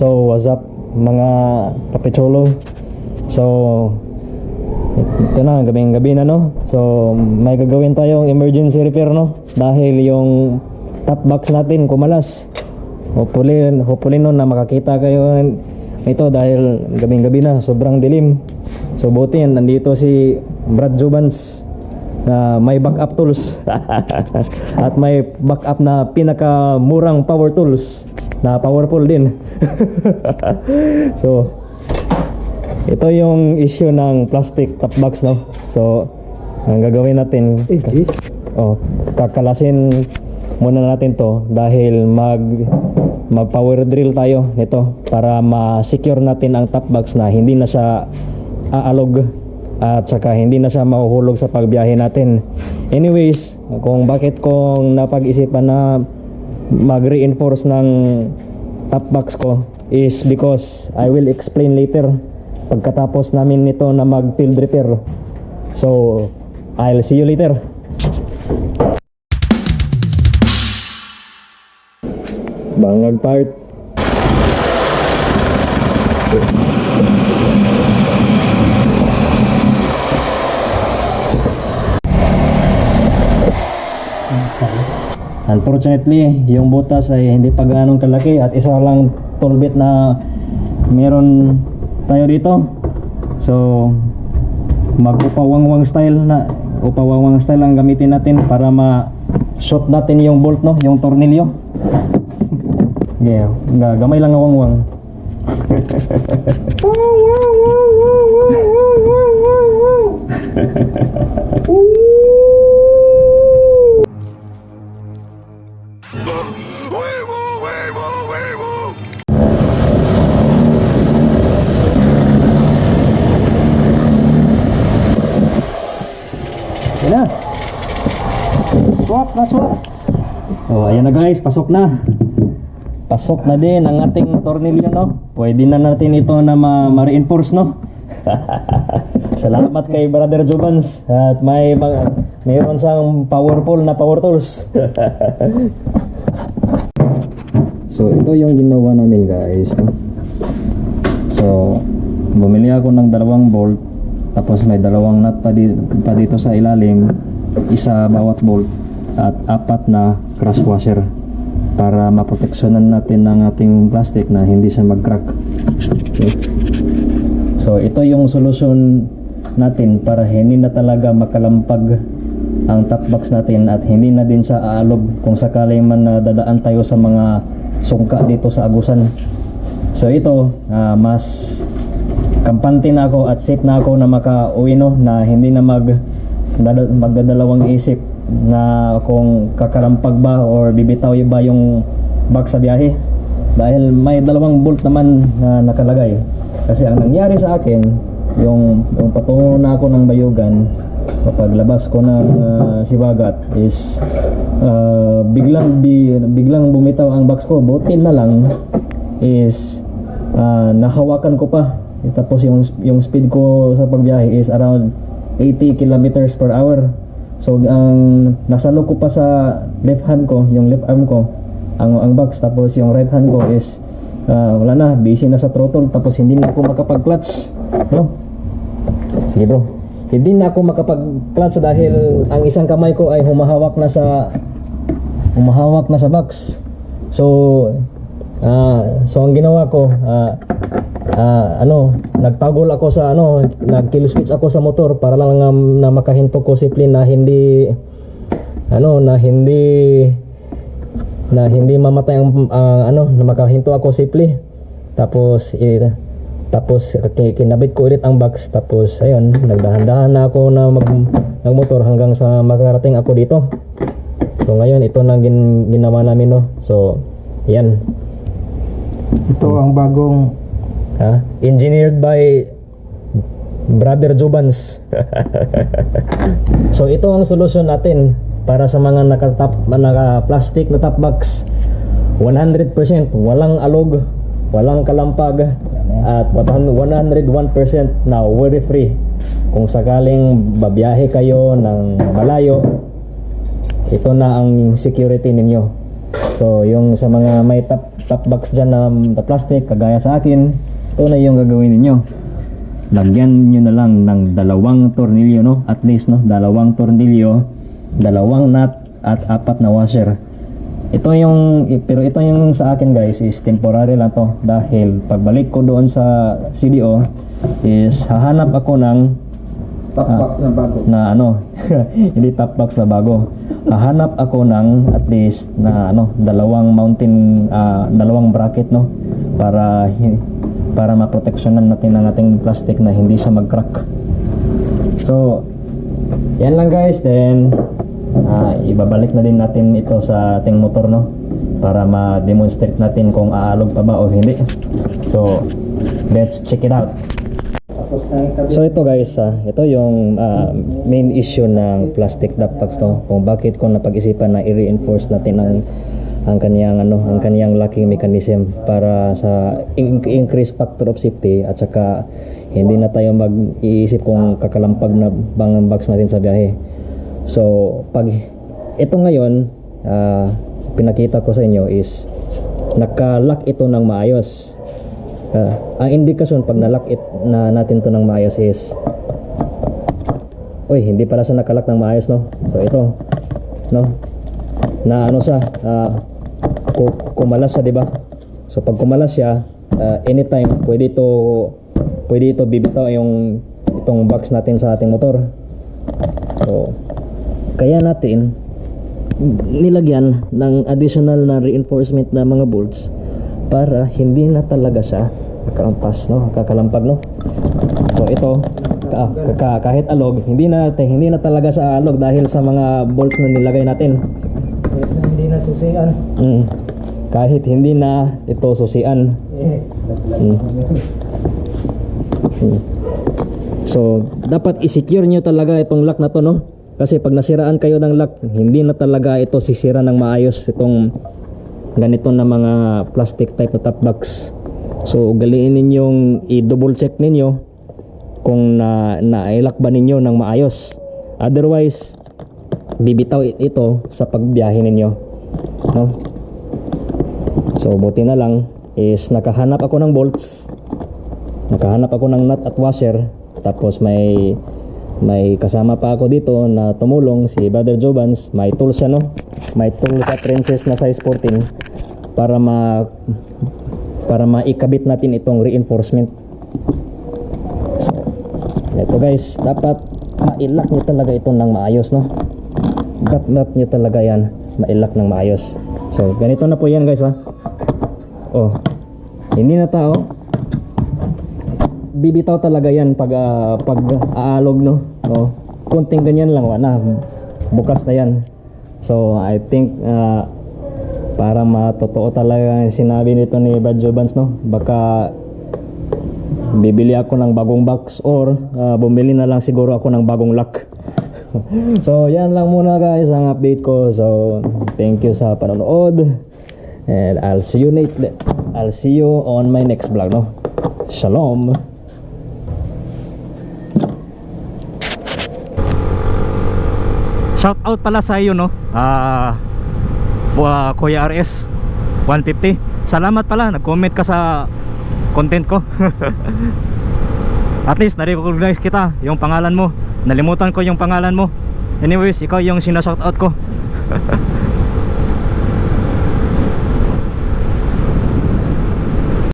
So what's up mga kapitsolo? So ito na, gabing-gabi na no. So may gagawin tayong emergency repair no, dahil yung top box natin kumalas. Hopefully no na makakita kayo ito dahil gabing-gabi na, sobrang dilim. So buti nandito si Brad Jubans na may backup tools at may backup na pinakamurang power tools na powerful din. So ito yung issue ng plastic top box no. So ang gagawin natin, kakalasin muna natin to dahil mag power drill tayo nito para ma-secure natin ang top box na hindi na siya aalog at saka hindi na siya mahuhulog sa pagbiyahe natin. Anyways, kung bakit kong napag-isipan na mag-reinforce ng top box ko is because I will explain later pagkatapos namin nito na mag-field repair. So, I'll see you later. Bangag part. Unfortunately, yung butas ay hindi pa ganong kalaki at isa lang tool bit na meron tayo dito. So mag-upawangwang style ang gamitin natin para ma-shot natin yung bolt no, yung tornilyo. Yeah, gamay lang ang wangwang. Yan na. Swap. Oh, ayan na guys, pasok na. Pasok na din ang ating tornilyo no. Pwede na natin ito na ma-reinforce no. Salamat kay Brother Jubans at mayroon siyang powerful na power tools. So ito yung ginawa namin guys no? So bumili ako ng 2 bolt, tapos may 2 nut pa dito sa ilalim, isa bawat bolt at 4 na crash washer para maproteksyonan natin ng ating plastic na hindi siya mag-crack. Okay. So ito yung solusyon natin para hindi na talaga makalampag ang top box natin at hindi na din siya aalog kung sakali man na dadaan tayo sa mga sungka dito sa agusan. So ito mas kampante na ako at safe na ako na makauwi no, na hindi na magdadalawang isip na kung kakalampag ba or bibitaw ba yung box sa biyahe dahil may 2 bolt naman na nakalagay. Kasi ang nangyari sa akin, yung patungo na ako ng bayugan kapag labas ko ng Sibagat is biglang bumitaw ang box ko. Buti na lang is nahawakan ko pa. Tapos yung speed ko sa pagbiyahe is around 80 kilometers per hour. So ang nasalo ko pa sa left hand ko, yung left arm ko, ang box, tapos yung right hand ko is wala na, busy na sa throttle, tapos hindi na ako makapag-clutch no? Sige bro, hindi na ako makapag-clutch dahil ang isang kamay ko ay humahawak na sa box. So ang ginawa ko nagtagol ako sa nag-kill switch ako sa motor para lang na makahinto ko safely na hindi mamatay ang na makahinto ako safely. Tapos kinabit ko ulit ang box, tapos ayun, nagdahan-dahan na ako na magmotor hanggang sa makarating ako dito. So ngayon ito na ginawa namin no. So yan, ito ang bagong engineered by Brother Jubans. So ito ang solusyon natin para sa mga naka-plastic na top box. 100% walang alog, walang kalampag at 101% na worry free. Kung sakaling babiyahe kayo ng malayo, ito na ang security ninyo. So yung sa mga may top box dyan na plastic kagaya sa akin, ito na yung gagawin ninyo. Lagyan nyo na lang ng 2 tornilyo, no? At least, no? 2 tornilyo, 2 nut at 4 na washer. Pero ito yung sa akin guys is temporary lang to, dahil pagbalik ko doon sa CDO is hahanap ako ng Top box na bago. na ano hindi top box na bago. Hahanap ako ng at least na ano 2 mountain 2 bracket, no, para maproteksyonan natin ang ating plastic na hindi siya mag-crack. So yan lang guys, then ibabalik na din natin ito sa ating motor, no, para ma-demonstrate natin kung aalog pa ba o hindi. So let's check it out. Tapos na itabi. So ito guys, ito yung main issue ng plastic top box, no, kung bakit ko napag-isipan na i-reinforce natin ang kaniyang locking mechanism para sa increase factor of safety, at saka hindi na tayo mag-iisip kung kakalampag na bang box natin sa biyahe. So pag ito ngayon pinakita ko sa inyo is naka-lock ito ng maayos. Ang indikasyon pag na-lock na natin to ng maayos is hindi pala siya naka-lock ng maayos, no. So ito, no, na ano siya, kumalas siya, di ba? So pag kumalas siya, anytime pwede ito bibitaw itong box natin sa ating motor. So kaya natin nilagyan ng additional na reinforcement na mga bolts para hindi na talaga siya kakalampag, no. So ito kahit alog, hindi na talaga siya alog dahil sa mga bolts na nilagay natin. Hindi na susian. Kahit hindi na ito susian. So dapat i-secure nyo talaga itong lock na to, no, kasi pag nasiraan kayo ng lock, hindi na talaga ito sisira ng maayos, itong ganito na mga plastic type na top box. So ugaliin ninyong i-double check ninyo kung na-lock ba ninyo ng maayos, otherwise bibitaw ito sa pagbiyahe ninyo, no. So buti na lang is nakahanap ako ng bolts, nakahanap ako ng nut at washer, tapos may kasama pa ako dito na tumulong, si Brother Jovans. May tools siya, no, may tools at wrenches na size 14 para maikabit natin itong reinforcement. So ito guys, dapat ma-lock nyo talaga ito ng maayos, no, dapat nyo talaga yan ma-lock ng maayos. So ganito na po yan guys, hindi na tao bibitaw talaga yan pag aalog, no. Kunting ganyan lang, wala, bukas na yan. So I think para matotoo talaga yung sinabi nito ni Brad Jovans, no, baka bibili ako ng bagong box or bumili na lang siguro ako ng bagong lock. So yan lang muna guys ang update ko. So thank you sa panonood, and I'll see you on my next vlog, no. Shalom. Shout out pala sa iyo, no, Kuya RS 150. Salamat pala, nag-comment ka sa content ko. At least na-recognize kita, yung pangalan mo. Nalimutan ko yung pangalan mo. Anyways, ikaw yung sinashout out ko.